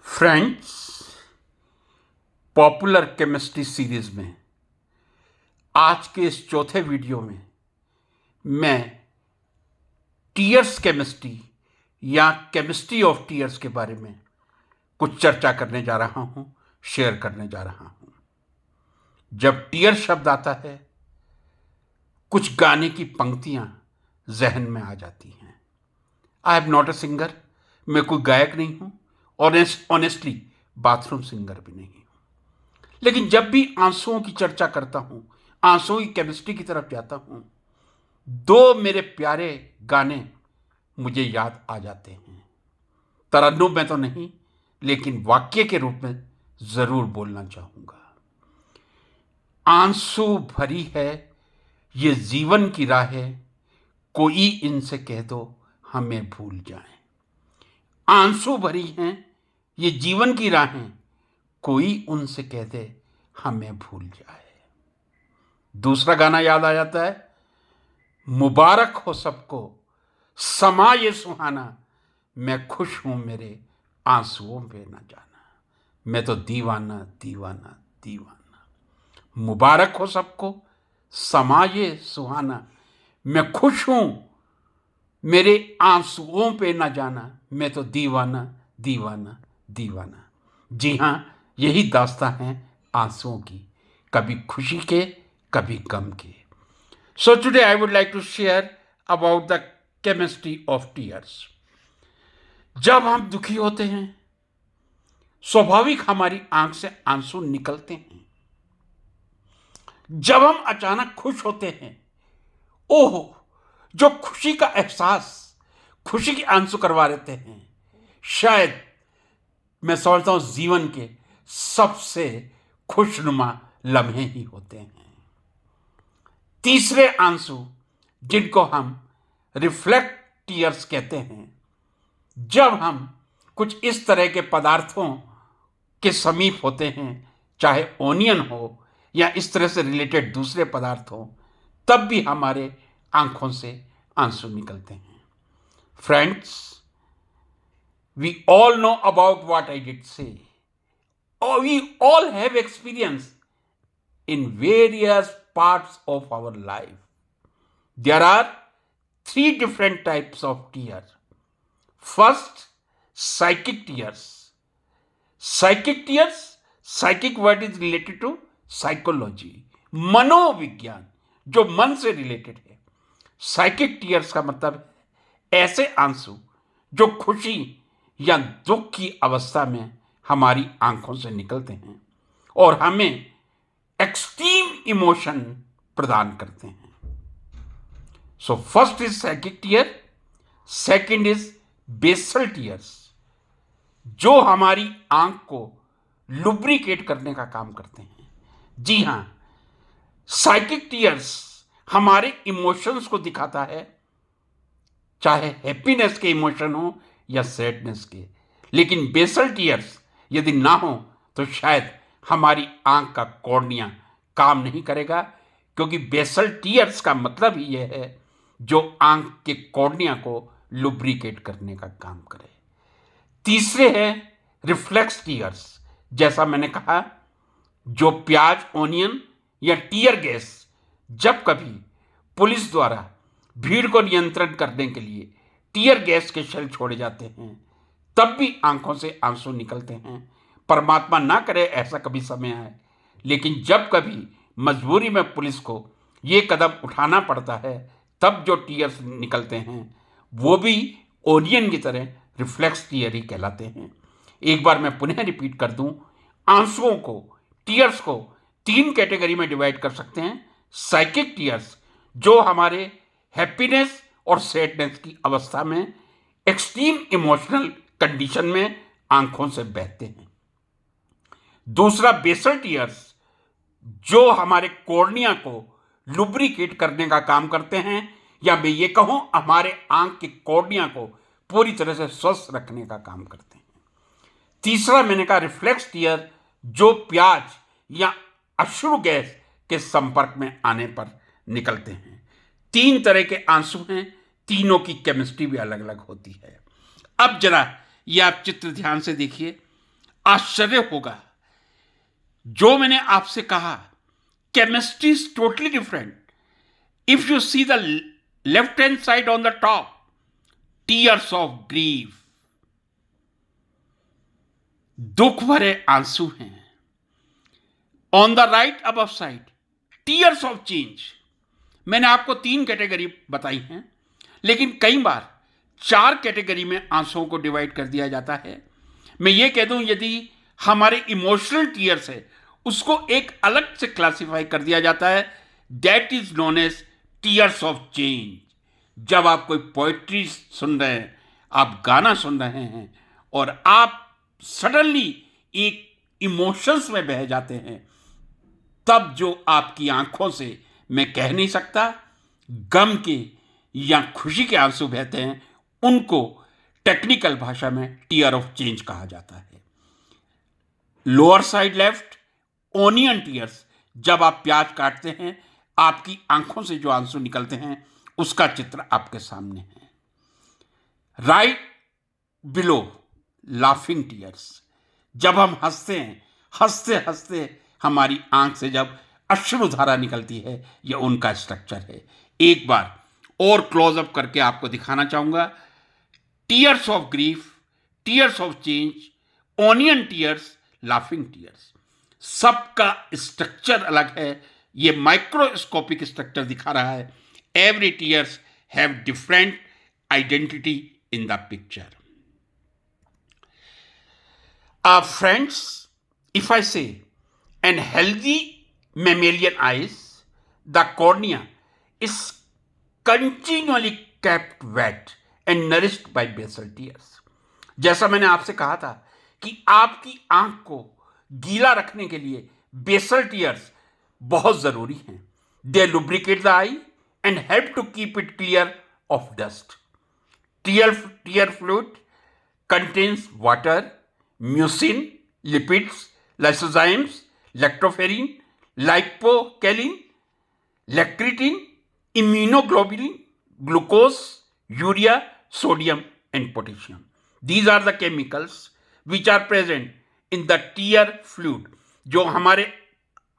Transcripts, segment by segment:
Friends, popular chemistry series में आज के इस चौथे वीडियो में मैं टीयर्स केमिस्ट्री या केमिस्ट्री ऑफ टीयर्स के बारे में कुछ चर्चा करने जा रहा हूं, शेयर करने जा रहा हूं। जब टीयर शब्द आता है, कुछ गाने की पंक्तियां जहन में आ जाती हैं। I am not a singer, मैं कोई गायक नहीं हूं, ऑनेस्टली बाथरूम सिंगर भी नहीं हूं। लेकिन जब भी आंसुओं की चर्चा करता हूं, आंसुओं की केमिस्ट्री की तरफ जाता हूं, दो मेरे प्यारे गाने मुझे याद आ जाते हैं। तरन्नुम में तो नहीं, लेकिन वाक्य के रूप में जरूर बोलना चाहूंगा। आंसू भरी है ये जीवन की राहें, कोई इनसे कह दो हमें भूल जाए। आंसू भरी हैं ये जीवन की राहें, कोई उनसे कह दे हमें भूल जाए। दूसरा गाना याद आ जाता है, मुबारक हो सबको समा ये सुहाना, मैं खुश हूं मेरे आंसुओं पे न जाना, मैं तो दीवाना दीवाना दीवाना। मुबारक हो सबको समा ये सुहाना, मैं खुश हूं मेरे आंसुओं पे न जाना, मैं तो दीवाना दीवाना दीवाना। जी हां, यही दास्तां है आंसुओं की, कभी खुशी के कभी गम के। So today I would like to share about the chemistry of tears. जब हम दुखी होते हैं, स्वाभाविक हमारी आंख से आंसू निकलते हैं। जब हम अचानक खुश होते हैं, ओह, जो खुशी का एहसास खुशी के आंसू करवा देते हैं, शायद मैं समझता हूं जीवन के सबसे खुशनुमा लम्हे ही होते हैं। तीसरे आंसू, जिनको हम रिफ्लेक्ट टीयर्स कहते हैं, जब हम कुछ इस तरह के पदार्थों के समीप होते हैं, चाहे ओनियन हो या इस तरह से रिलेटेड दूसरे पदार्थ हो, तब भी हमारे आंखों से आंसू निकलते हैं। Friends, we all know about what I did say, or we all have experience in various parts of our life. There are three different types of tears. First, psychic tears. Psychic word is related to psychology, मनोविज्ञान, जो मन से related है। Psychic tears का मतलब ऐसे आंसू जो खुशी या दुख की अवस्था में हमारी आंखों से निकलते हैं और हमें एक्सट्रीम इमोशन प्रदान करते हैं। So first is psychic tear, second is basal tears, जो हमारी आंख को लुब्रिकेट करने का काम करते हैं। जी हां, साइकिक टीयर्स हमारे इमोशंस को दिखाता है, चाहे हैप्पीनेस के इमोशन हो या सैडनेस के। लेकिन बेसल टीयर्स यदि ना हो तो शायद हमारी आंख का कॉर्निया काम नहीं करेगा, क्योंकि बेसल टीयर्स का मतलब ही यह है जो आंख के कॉर्निया को लुब्रिकेट करने का काम करे। तीसरे है रिफ्लेक्स टीयर्स। जैसा मैंने कहा, जो प्याज, ओनियन या टीयर गैस जब कभी पुलिस द्वारा भीड़ को नियंत्रण करने के लिए टीयर गैस के शेल छोड़े जाते हैं, तब भी आंखों से आंसू निकलते हैं। परमात्मा ना करे ऐसा कभी समय आए, लेकिन जब कभी मजबूरी में पुलिस को ये कदम उठाना पड़ता है, तब जो टीयर्स निकलते हैं वो भी ओनियन की तरह रिफ्लेक्स टीयर ही कहलाते हैं। एक बार मैं पुनः रिपीट कर दूं, आंसुओं को, टीयर्स को तीन कैटेगरी में डिवाइड कर सकते हैं। साइकिक टीयर्स, जो हमारे हैप्पीनेस और सैडनेस की अवस्था में, एक्सट्रीम इमोशनल कंडीशन में आंखों से बहते हैं। दूसरा बेसल टीयर्स, जो हमारे कॉर्निया को लुब्रिकेट करने का काम करते हैं, या मैं ये कहूं हमारे आंख के कॉर्निया को पूरी तरह से स्वस्थ रखने का काम करते हैं। तीसरा मैंने कहा रिफ्लेक्स टीयर, जो प्याज या अश्रु गैस के संपर्क में आने पर निकलते हैं। तीन तरह के आंसू हैं, तीनों की केमिस्ट्री भी अलग अलग होती है। अब जरा ये आप चित्र ध्यान से देखिए। आश्चर्य होगा। जो मैंने आपसे कहा, chemistry is totally different. If you see the left hand side on the top, tears of grief, दुख भरे आंसू हैं। On the right above side, tears of change. मैंने आपको 3 कैटेगरी बताई हैं, लेकिन कई बार 4 कैटेगरी में आंसुओं को डिवाइड कर दिया जाता है। मैं ये कह दूं, यदि हमारे इमोशनल टीयर्स है, उसको एक अलग से क्लासिफाई कर दिया जाता है, that is known as tears of change. जब आप कोई पोइट्री सुन रहे हैं, आप गाना सुन रहे हैं और आप सडनली एक इमोशंस में बह जाते हैं, तब जो आपकी आंखों से मैं कह नहीं सकता गम के या खुशी के आंसू बहते हैं, उनको टेक्निकल भाषा में टीयर ऑफ चेंज कहा जाता है। Lower side left, onion tears. जब आप प्याज काटते हैं, आपकी आंखों से जो आंसू निकलते हैं, उसका चित्र आपके सामने है। Right below, laughing tears. जब हम हंसते हैं, हंसते हंसते हमारी आंख से जब अश्रुधारा निकलती है, यह उनका स्ट्रक्चर है। एक बार और क्लोजअप करके आपको दिखाना चाहूंगा। Tears of grief, tears of change, onion tears, laughing tears. सबका स्ट्रक्चर अलग है। यह माइक्रोस्कोपिक स्ट्रक्चर दिखा रहा है। Every tears have different identity in the picture. Friends, if I say an healthy mammalian eyes, the cornea is continually kept wet and nourished by basal tears. जैसा मैंने आपसे कहा था कि आपकी आंख को गीला रखने के लिए बेसल टीयर्स बहुत जरूरी हैं। They lubricate the eye and help to keep it clear of dust. Tear fluid contains water, mucin, lipids, lysozymes, lactoferrin, lipocalin, lecithin, immunoglobulin, glucose, urea, sodium, and potassium. These are the chemicals which are present in the tear fluid. जो हमारे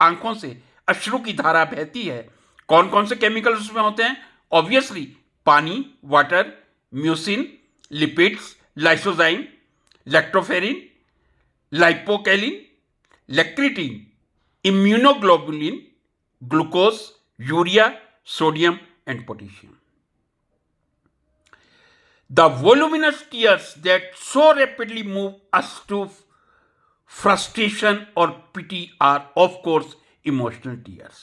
आंखों से अश्रु की धारा बहती है, कौन कौन से केमिकल्स उसमें होते हैं? ऑब्वियसली पानी, water, mucin, lipids, lysozyme, lactoferrin, lipocalin, lacritin, immunoglobulin, glucose, urea, sodium and potassium. The voluminous tears that so rapidly move us to frustration or pity are, of course, emotional tears.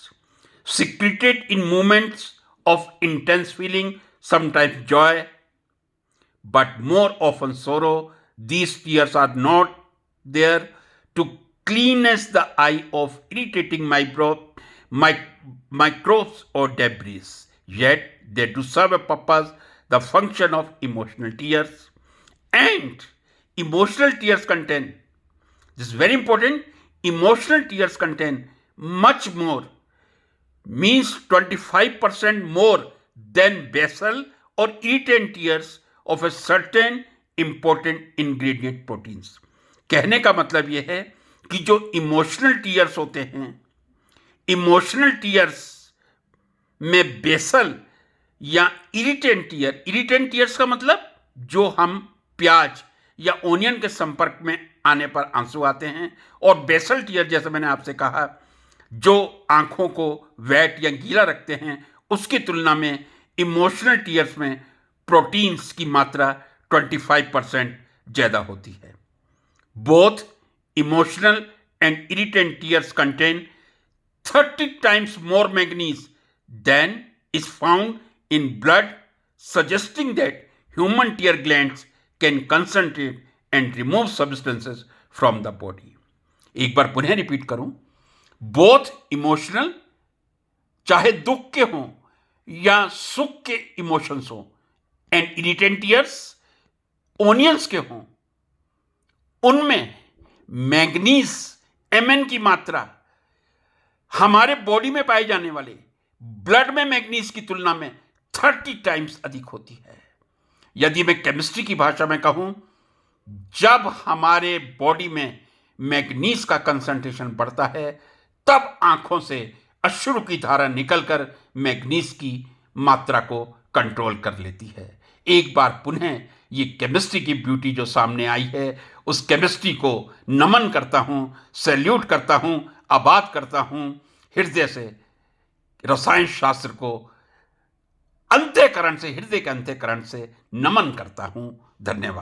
Secreted in moments of intense feeling, sometimes joy, but more often sorrow. These tears are not there to cleanse the eye of irritating microbes or debris, yet they do serve a purpose, the function of emotional tears. And emotional tears contain, this is very important, emotional tears contain much more, means 25% more than basal or irritant tears of a certain important ingredient proteins. कहने का मतलब यह है कि जो emotional tears होते हैं, emotional tears में बेसल या इरिटेंट टीयर्स का मतलब जो हम प्याज या ओनियन के संपर्क में आने पर आंसू आते हैं, और बेसल टीयर जैसे मैंने आपसे कहा जो आंखों को वेट या गीला रखते हैं, उसकी तुलना में इमोशनल टीयर्स में प्रोटीन्स की मात्रा 25% ज़्यादा होती है. Both emotional and irritant tears contain 30 times more manganese than is found in blood, suggesting that human tear glands can concentrate and remove substances from the body. एक बार पुनः रिपीट करूं, both emotional, चाहे दुख के हों या सुख के इमोशंस हों, एंड इरिटेंट टीयर्स ओनियंस के हों, उनमें मैग्नीज Mn की मात्रा हमारे बॉडी में पाए जाने वाले ब्लड में मैग्नीज की तुलना में 30 times अधिक होती है. यदि मैं केमिस्ट्री की भाषा में कहूं, जब हमारे बॉडी में मैग्नीज का कंसंट्रेशन बढ़ता है, तब आंखों से अश्रु की धारा निकलकर मैग्नीज की मात्रा को कंट्रोल कर लेती है। एक बार पुनः ये केमिस्ट्री की ब्यूटी जो सामने आई है, उस केमिस्ट्री को नमन करता हूं, सैल्यूट करता हूं, आबाद करता हूं, हृदय से रसायन शास्त्र को अंतःकरण से, हृदय के अंतःकरण से नमन करता हूं। धन्यवाद।